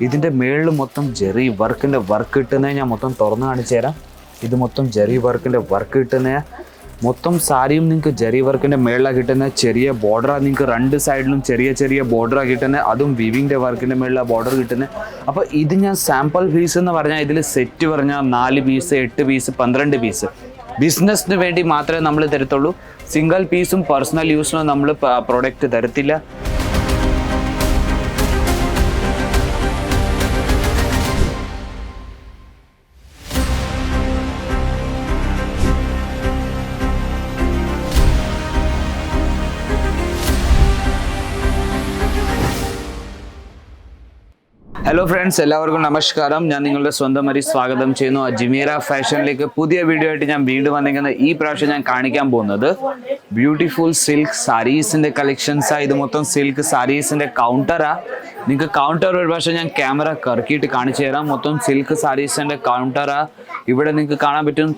ഇതിൻ്റെ മേളിൽ മൊത്തം ജെറി വർക്കിൻ്റെ വർക്ക് കിട്ടുന്നത് ഞാൻ മൊത്തം തുറന്ന് കാണിച്ചു തരാം. ഇത് മൊത്തം ജെറി വർക്കിൻ്റെ വർക്ക് കിട്ടുന്ന മൊത്തം സാരിയും നിങ്ങൾക്ക് ജെറി വർക്കിൻ്റെ മേളിലാണ് കിട്ടുന്നത്. ചെറിയ ബോർഡറാണ് നിങ്ങൾക്ക് രണ്ട് സൈഡിലും ചെറിയ ബോർഡറാണ് കിട്ടുന്നത്. അതും വിവിങ്ങിൻ്റെ വർക്കിൻ്റെ മേളിലാണ് ബോർഡർ കിട്ടുന്നത്. അപ്പോൾ ഇത് ഞാൻ സാമ്പിൾ പീസ് എന്ന് പറഞ്ഞാൽ ഇതിൽ സെറ്റ് പറഞ്ഞാൽ 4 പീസ് 8 പീസ് 12 പീസ് ബിസിനസ്സിന് വേണ്ടി മാത്രമേ നമ്മൾ തരത്തുള്ളൂ. സിംഗിൾ പീസും പേഴ്സണൽ യൂസിനും നമ്മൾ പ്രോഡക്റ്റ് തരത്തില്ല. ഹലോ ഫ്രണ്ട്സ്, എല്ലാവർക്കും നമസ്കാരം. ഞാൻ നിങ്ങളുടെ സ്വന്തം അരി സ്വാഗതം ചെയ്യുന്നു. അജ്മീര ഫാഷനിലേക്ക് പുതിയ വീഡിയോ ആയിട്ട് ഞാൻ വീണ്ടും വന്നിരിക്കുന്നത്. ഈ പ്രാവശ്യം ഞാൻ കാണിക്കാൻ പോകുന്നത് ബ്യൂട്ടിഫുൾ സിൽക്ക് സാരീസിൻ്റെ കളക്ഷൻസാണ്. ഇത് മൊത്തം സിൽക്ക് സാരീസിൻ്റെ കൗണ്ടറാണ്. നിങ്ങൾക്ക് കൗണ്ടർ ഒരു പ്രാവശ്യം ഞാൻ ക്യാമറ കറക്കിയിട്ട് കാണിച്ചു തരാം. മൊത്തം സിൽക്ക് സാരീസിൻ്റെ കൗണ്ടറാണ്. ഇവിടെ നിങ്ങൾക്ക് കാണാൻ പറ്റും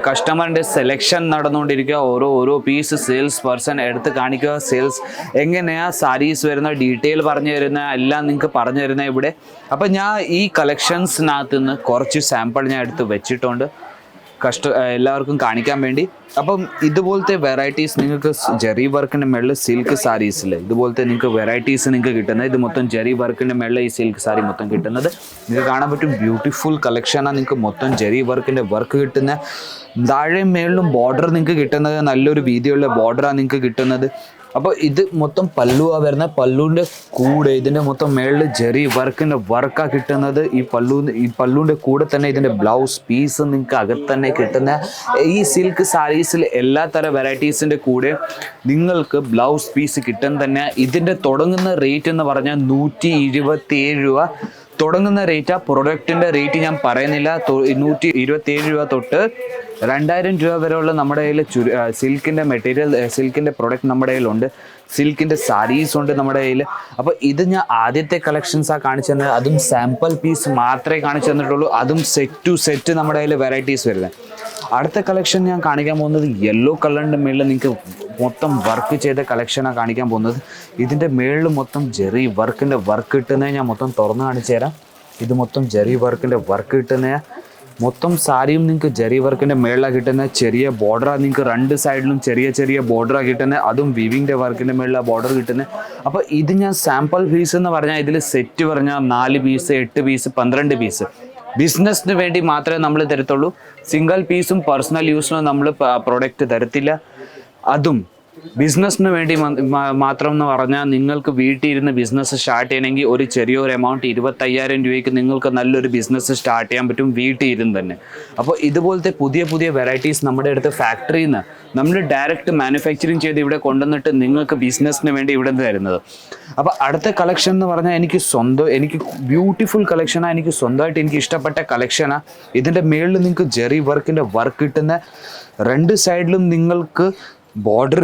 കസ്റ്റമറിൻ്റെ സെലക്ഷൻ നടന്നുകൊണ്ടിരിക്കുക. ഓരോ പീസ് സെയിൽസ് പേഴ്സൺ എടുത്ത് കാണിക്കുക. സെയിൽസ് എങ്ങനെയാണ് സാരീസ് വരുന്ന ഡീറ്റെയിൽ പറഞ്ഞു തരുന്ന എല്ലാം നിങ്ങൾക്ക് പറഞ്ഞു തരുന്ന ഇവിടെ. അപ്പം ഞാൻ ഈ കളക്ഷൻസിനകത്ത് നിന്ന് കുറച്ച് സാമ്പിൾ ഞാൻ എടുത്ത് വെച്ചിട്ടുണ്ട് എല്ലാവർക്കും കാണിക്കാൻ വേണ്ടി. അപ്പം ഇതുപോലത്തെ വെറൈറ്റീസ് നിങ്ങൾക്ക് ജെറി വർക്കിൻ്റെ മേളിൽ സിൽക്ക് സാരീസിൽ ഇതുപോലത്തെ നിങ്ങൾക്ക് വെറൈറ്റീസ് നിങ്ങൾക്ക് കിട്ടുന്നത്. ഇത് മൊത്തം ജെറി വർക്കിൻ്റെ മേളിൽ ഈ സിൽക്ക് സാരി മൊത്തം കിട്ടുന്നത് നിങ്ങൾക്ക് കാണാൻ പറ്റും. ബ്യൂട്ടിഫുൾ കളക്ഷനാണ്. നിങ്ങൾക്ക് മൊത്തം ജെറി വർക്കിൻ്റെ വർക്ക് കിട്ടുന്ന താഴെയും മേളിലും ബോർഡർ നിങ്ങൾക്ക് കിട്ടുന്നത്. നല്ലൊരു വീതിയുള്ള ബോർഡറാണ് നിങ്ങൾക്ക് കിട്ടുന്നത്. അപ്പോൾ ഇത് മൊത്തം പല്ലുവാണ് വരുന്നത്. പല്ലുവിൻ്റെ കൂടെ ഇതിൻ്റെ മൊത്തം മേളിൽ ജെറി വർക്കിൻ്റെ വർക്കാണ് കിട്ടുന്നത്. ഈ പല്ലുവിൻ്റെ കൂടെ തന്നെ ഇതിൻ്റെ ബ്ലൗസ് പീസ് നിങ്ങൾക്ക് അകത്ത് തന്നെ കിട്ടുന്ന ഈ സിൽക്ക് സാരീസിൽ എല്ലാ തരം വെറൈറ്റീസിൻ്റെ കൂടെ നിങ്ങൾക്ക് ബ്ലൗസ് പീസ് കിട്ടുന്ന തന്നെ. ഇതിൻ്റെ തുടങ്ങുന്ന റേറ്റ് എന്ന് പറഞ്ഞാൽ 127 രൂപ തുടങ്ങുന്ന റേറ്റ്. ആ പ്രൊഡക്റ്റിൻ്റെ റേറ്റ് ഞാൻ പറയുന്നില്ല. 127 രൂപ തൊട്ട് 2000 രൂപ വരെയുള്ള നമ്മുടെ കയ്യിൽ സിൽക്കിൻ്റെ മെറ്റീരിയൽ സിൽക്കിൻ്റെ പ്രൊഡക്റ്റ് നമ്മുടെ കയ്യിലുണ്ട്. സിൽക്കിൻ്റെ സാരീസ് ഉണ്ട് നമ്മുടെ കയ്യിൽ. അപ്പോൾ ഇത് ഞാൻ ആദ്യത്തെ കളക്ഷൻസാണ് കാണിച്ചു തന്നത്. അതും സാമ്പിൾ പീസ് മാത്രമേ കാണിച്ചു തന്നിട്ടുള്ളൂ. അതും സെറ്റ് ടു സെറ്റ് നമ്മുടെ കയ്യിൽ വെറൈറ്റീസ് വരുന്നത്. അടുത്ത കളക്ഷൻ ഞാൻ കാണിക്കാൻ പോകുന്നത് യെല്ലോ കളറിൻ്റെ മേളിൽ നിങ്ങൾക്ക് മൊത്തം വർക്ക് ചെയ്ത കളക്ഷനാണ് കാണിക്കാൻ പോകുന്നത്. ഇതിൻ്റെ മേളിൽ മൊത്തം ജെറി വർക്കിൻ്റെ വർക്ക് കിട്ടുന്നത് ഞാൻ മൊത്തം തുറന്ന് കാണിച്ചു തരാം. ഇത് മൊത്തം ജെറി വർക്കിൻ്റെ വർക്ക് കിട്ടുന്ന മൊത്തം സാരിയും നിങ്ങൾക്ക് ജെറി വർക്കിൻ്റെ മേളിലാണ് കിട്ടുന്നത്. ചെറിയ ബോർഡറാണ് നിങ്ങൾക്ക് രണ്ട് സൈഡിലും ചെറിയ ബോർഡറാണ് കിട്ടുന്നത്. അതും വിവിങ്ങിൻ്റെ വർക്കിൻ്റെ മേളിലാണ് ബോർഡർ കിട്ടുന്നത്. അപ്പോൾ ഇത് ഞാൻ സാമ്പിൾ പീസ് എന്ന് പറഞ്ഞാൽ ഇതിൽ സെറ്റ് പറഞ്ഞാൽ 4 പീസ് 8 പീസ് 12 പീസ് ബിസിനസ്സിന് വേണ്ടി മാത്രമേ നമ്മൾ തരത്തുള്ളൂ. സിംഗിൾ പീസും പേഴ്സണൽ യൂസിനും നമ്മൾ പ്രോഡക്റ്റ് തരത്തില്ല. അതും ബിസിനസ്സിന് വേണ്ടി മാത്രം എന്ന് പറഞ്ഞാൽ നിങ്ങൾക്ക് വീട്ടിൽ ഇരുന്ന് ബിസിനസ് സ്റ്റാർട്ട് ചെയ്യണമെങ്കിൽ ഒരു ചെറിയൊരു എമൗണ്ട് 25,000 രൂപയ്ക്ക് നിങ്ങൾക്ക് നല്ലൊരു ബിസിനസ് സ്റ്റാർട്ട് ചെയ്യാൻ പറ്റും വീട്ടിൽ ഇരുന്ന് തന്നെ. അപ്പോൾ ഇതുപോലത്തെ പുതിയ വെറൈറ്റീസ് നമ്മുടെ അടുത്ത് ഫാക്ടറിയിൽ നിന്ന് നമ്മൾ ഡയറക്റ്റ് മാനുഫാക്ചറിങ് ചെയ്ത് ഇവിടെ കൊണ്ടുവന്നിട്ട് നിങ്ങൾക്ക് ബിസിനസ്സിന് വേണ്ടി ഇവിടെ നിന്ന് തരുന്നത്. അപ്പോൾ അടുത്ത കളക്ഷൻ എന്ന് പറഞ്ഞാൽ എനിക്ക് ബ്യൂട്ടിഫുൾ കളക്ഷനാണ്. എനിക്ക് സ്വന്തമായിട്ട് എനിക്ക് ഇഷ്ടപ്പെട്ട കളക്ഷനാണ്. ഇതിൻ്റെ മേളിൽ നിങ്ങൾക്ക് ജെറി വർക്കിൻ്റെ വർക്ക് കിട്ടുന്ന രണ്ട് സൈഡിലും നിങ്ങൾക്ക് ബോർഡർ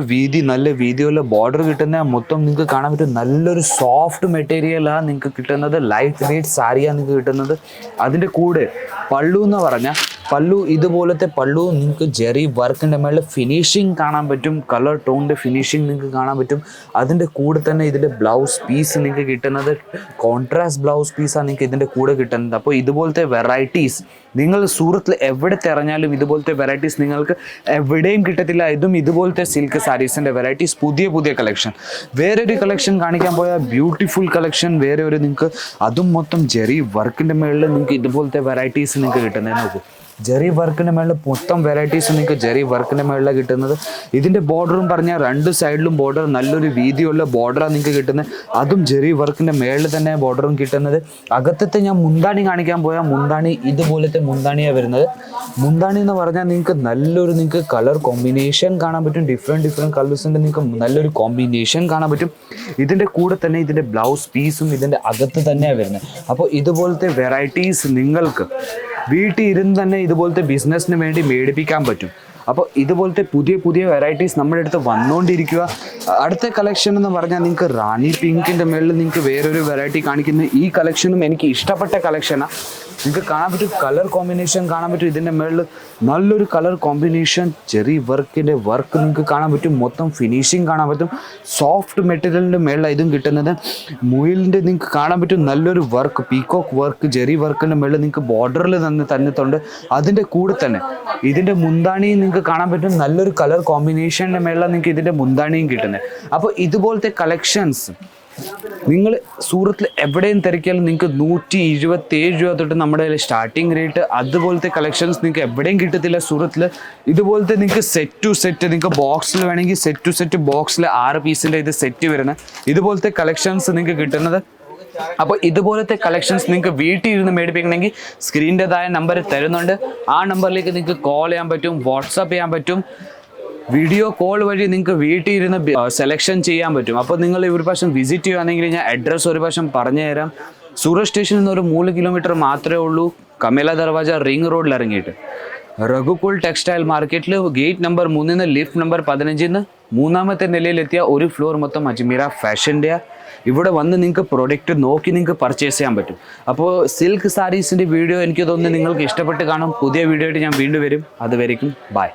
നല്ല വീതിയുള്ള ബോർഡർ കിട്ടുന്ന മൊത്തം നിങ്ങൾക്ക് കാണാൻ പറ്റും. നല്ലൊരു സോഫ്റ്റ് മെറ്റീരിയലാണ് നിങ്ങൾക്ക് കിട്ടുന്നത്. ലൈറ്റ് വെയ്റ്റ് സാരിയാണ് നിങ്ങൾക്ക് കിട്ടുന്നത്. അതിൻ്റെ കൂടെ പള്ളു എന്ന് പറഞ്ഞാൽ ഇതുപോലത്തെ പള്ളു നിങ്ങൾക്ക് ജെറി വർക്കിൻ്റെ മേളിൽ ഫിനിഷിങ് കാണാൻ പറ്റും. കളർ ടോണിൻ്റെ ഫിനിഷിങ് നിങ്ങൾക്ക് കാണാൻ പറ്റും. അതിൻ്റെ കൂടെ തന്നെ ഇതിൻ്റെ ബ്ലൗസ് പീസ് നിങ്ങൾക്ക് കിട്ടുന്നത് കോൺട്രാസ്റ്റ് ബ്ലൗസ് പീസാണ് നിങ്ങൾക്ക് ഇതിൻ്റെ കൂടെ കിട്ടുന്നത്. അപ്പോൾ ഇതുപോലത്തെ വെറൈറ്റീസ് നിങ്ങൾ സൂറത്തിൽ എവിടെ തിരഞ്ഞാലും ഇതുപോലത്തെ വെറൈറ്റീസ് നിങ്ങൾക്ക് എവിടെയും കിട്ടത്തില്ല. ഇതുപോലത്തെ സിൽക്ക് സാരീസിൻ്റെ വെറൈറ്റീസ് പുതിയ കളക്ഷൻ. വേറൊരു കളക്ഷൻ കാണിക്കാൻ പോയാൽ ബ്യൂട്ടിഫുൾ കളക്ഷൻ നിങ്ങൾക്ക് അതും മൊത്തം ജെറി വർക്കിൻ്റെ മേളിൽ നിങ്ങൾക്ക് ഇതുപോലത്തെ വെറൈറ്റീസ് നിങ്ങൾക്ക് കിട്ടുന്നത്. നോക്കൂ, ജെറി വർക്കിൻ്റെ മേളിൽ മൊത്തം വെറൈറ്റീസ് നിങ്ങൾക്ക് ജെറി വർക്കിൻ്റെ മേളിലാണ് കിട്ടുന്നത്. ഇതിൻ്റെ ബോർഡറും പറഞ്ഞാൽ രണ്ട് സൈഡിലും ബോർഡർ നല്ലൊരു വീതിയുള്ള ബോർഡറാണ് നിങ്ങൾക്ക് കിട്ടുന്നത്. അതും ജെറി വർക്കിൻ്റെ മേളിൽ തന്നെ ബോർഡറും കിട്ടുന്നത്. അകത്തത്തെ ഞാൻ മുന്താണി കാണിക്കാൻ പോയാൽ മുന്താണി ഇതുപോലത്തെ മുന്താണിയാണ് വരുന്നത്. മുന്താണി എന്ന് പറഞ്ഞാൽ നിങ്ങൾക്ക് കളർ കോമ്പിനേഷൻ കാണാൻ പറ്റും. ഡിഫറെൻറ്റ് കളേഴ്സിൻ്റെ നിങ്ങൾക്ക് നല്ലൊരു കോമ്പിനേഷൻ കാണാൻ പറ്റും. ഇതിൻ്റെ കൂടെ തന്നെ ഇതിൻ്റെ ബ്ലൗസ് പീസും ഇതിൻ്റെ അകത്ത് തന്നെയാണ് വരുന്നത്. അപ്പോൾ ഇതുപോലത്തെ വെറൈറ്റീസ് നിങ്ങൾക്ക് വീട്ടിൽ ഇരുന്ന് തന്നെ ഇതുപോലത്തെ ബിസിനസ്സിന് വേണ്ടി മേടിപ്പിക്കാൻ പറ്റും. അപ്പോൾ ഇതുപോലത്തെ പുതിയ വെറൈറ്റീസ് നമ്മുടെ അടുത്ത് വന്നുകൊണ്ടിരിക്കുക. അടുത്ത കളക്ഷൻ എന്ന് പറഞ്ഞാൽ നിങ്ങൾക്ക് റാണി പിങ്കിൻ്റെ മേളിൽ നിങ്ങൾക്ക് വേറൊരു വെറൈറ്റി കാണിക്കുന്ന ഈ കളക്ഷനും എനിക്ക് ഇഷ്ടപ്പെട്ട കളക്ഷനാണ്. നിങ്ങൾക്ക് കാണാൻ പറ്റും കളർ കോമ്പിനേഷൻ കാണാൻ പറ്റും. ഇതിൻ്റെ മുകളിൽ നല്ലൊരു കളർ കോമ്പിനേഷൻ ചെറിയ വർക്ക് നിങ്ങൾക്ക് കാണാൻ പറ്റും. മൊത്തം ഫിനിഷിങ് കാണാൻ പറ്റും. സോഫ്റ്റ് മെറ്റീരിയലിൻ്റെ മുകളിലാണ് ഇതും കിട്ടുന്നത്. മുയിലിൻ്റെ നിങ്ങൾക്ക് കാണാൻ പറ്റും നല്ലൊരു വർക്ക്, പീകോക്ക് വർക്ക്, ജെറി വർക്കിൻ്റെ മുകളിൽ നിങ്ങൾക്ക് ബോർഡറിൽ തന്നിട്ടുണ്ട്. അതിൻ്റെ കൂടെ തന്നെ ഇതിൻ്റെ മുന്താണിയും നിങ്ങൾക്ക് കാണാൻ പറ്റും നല്ലൊരു കളർ കോമ്പിനേഷൻ്റെ മുകളിലാണ് നിങ്ങൾക്ക് ഇതിൻ്റെ മുന്താണിയും കിട്ടുന്നത്. അപ്പോൾ ഇതുപോലത്തെ കളക്ഷൻസ് നിങ്ങൾ സൂറത്തിൽ എവിടെയും തിരക്കിയാലും നിങ്ങൾക്ക് 127 രൂപ തൊട്ട് നമ്മുടെ കയ്യിൽ സ്റ്റാർട്ടിങ് റേറ്റ്. അതുപോലത്തെ കളക്ഷൻസ് നിങ്ങൾക്ക് എവിടെയും കിട്ടത്തില്ല സൂറത്തിൽ. ഇതുപോലത്തെ നിങ്ങൾക്ക് സെറ്റ് ടു സെറ്റ് നിങ്ങൾക്ക് ബോക്സിൽ വേണമെങ്കിൽ സെറ്റ് ടു സെറ്റ് ബോക്സിൽ 6 പീസിൻ്റെ ഇത് സെറ്റ് വരുന്നത് ഇതുപോലത്തെ കളക്ഷൻസ് നിങ്ങൾക്ക് കിട്ടുന്നത്. അപ്പോൾ ഇതുപോലത്തെ കളക്ഷൻസ് നിങ്ങൾക്ക് വീട്ടിൽ ഇരുന്ന് മേടിപ്പിക്കണമെങ്കിൽ സ്ക്രീനിൻ്റെതായ നമ്പർ തരുന്നുണ്ട്. ആ നമ്പറിലേക്ക് നിങ്ങൾക്ക് കോൾ ചെയ്യാൻ പറ്റും, വാട്സാപ്പ് ചെയ്യാൻ പറ്റും. വീഡിയോ കോൾ വഴി നിങ്ങൾക്ക് വീട്ടിൽ ഇരുന്ന് സെലക്ഷൻ ചെയ്യാൻ പറ്റും. അപ്പോൾ നിങ്ങൾ ഒരു പ്രാവശ്യം വിസിറ്റ് ചെയ്യുകയാണെങ്കിൽ ഞാൻ അഡ്രസ്സ് ഒരു പ്രാവശ്യം പറഞ്ഞു തരാം. സൂറത്ത് സ്റ്റേഷനിൽ നിന്ന് ഒരു 3 കിലോമീറ്റർ മാത്രമേ ഉള്ളൂ. കമേല ദർവാജ റിംഗ് റോഡിൽ ഇറങ്ങിയിട്ട് രഘുകുൽ ടെക്സ്റ്റൈൽ മാർക്കറ്റിൽ ഗേറ്റ് നമ്പർ 3 ലിഫ്റ്റ് നമ്പർ 15 മൂന്നാമത്തെ നിലയിലെത്തിയ ഒരു ഫ്ലോർ മൊത്തം അജ്മീറ ഫാഷൻ്റെ. ഇവിടെ വന്ന് നിങ്ങൾക്ക് പ്രൊഡക്റ്റ് നോക്കി നിങ്ങൾക്ക് പർച്ചേസ് ചെയ്യാൻ പറ്റും. അപ്പോൾ സിൽക്ക് സാരീസിൻ്റെ വീഡിയോ എനിക്ക് തോന്നുന്നു നിങ്ങൾക്ക് ഇഷ്ടപ്പെട്ട് കാണും. പുതിയ വീഡിയോ ആയിട്ട് ഞാൻ വീണ്ടും വരും. അതുവരെയും ബൈ.